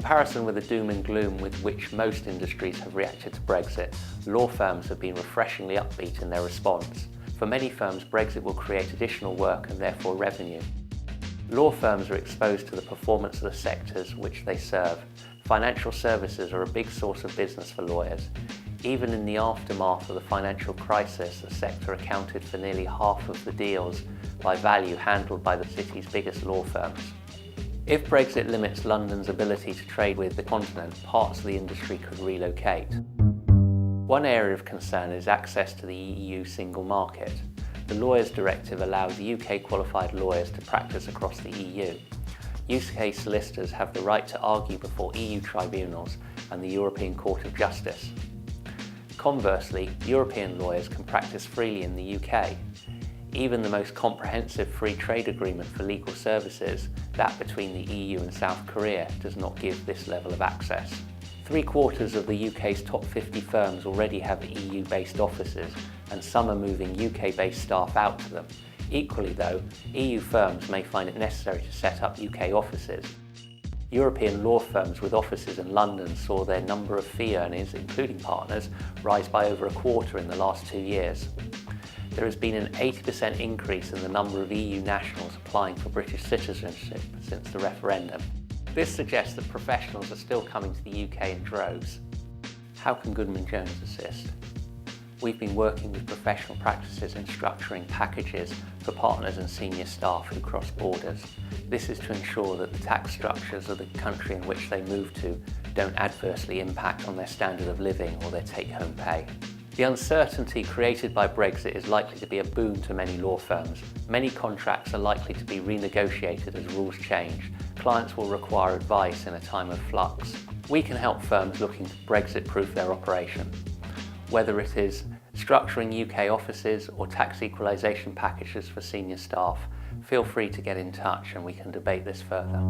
comparison with the doom and gloom with which most industries have reacted to Brexit, law firms have been refreshingly upbeat in their response. For many firms, Brexit will create additional work and therefore revenue. Law firms are exposed to the performance of the sectors which they serve. Financial services are a big source of business for lawyers. Even in the aftermath of the financial crisis, the sector accounted for nearly half of the deals by value handled by the city's biggest law firms. If Brexit limits London's ability to trade with the continent, parts of the industry could relocate. One area of concern is access to the EU single market. The Lawyers Directive allows UK qualified lawyers to practice across the EU. UK solicitors have the right to argue before EU tribunals and the European Court of Justice. Conversely, European lawyers can practice freely in the UK. Even the most comprehensive free trade agreement for legal services, that between the EU and South Korea, does not give this level of access. 3/4 of the UK's top 50 firms already have EU-based offices, and some are moving UK-based staff out to them. Equally though, EU firms may find it necessary to set up UK offices. European law firms with offices in London saw their number of fee earners, including partners, rise by over 1/4 in the last 2 years. There has been an 80% increase in the number of EU nationals applying for British citizenship since the referendum. This suggests that professionals are still coming to the UK in droves. How can Goodman Jones assist? We've been working with professional practices in structuring packages for partners and senior staff who cross borders. This is to ensure that the tax structures of the country in which they move to don't adversely impact on their standard of living or their take-home pay. The uncertainty created by Brexit is likely to be a boon to many law firms. Many contracts are likely to be renegotiated as rules change. Clients will require advice in a time of flux. We can help firms looking to Brexit-proof their operation. Whether it is structuring UK offices or tax equalisation packages for senior staff, feel free to get in touch and we can debate this further.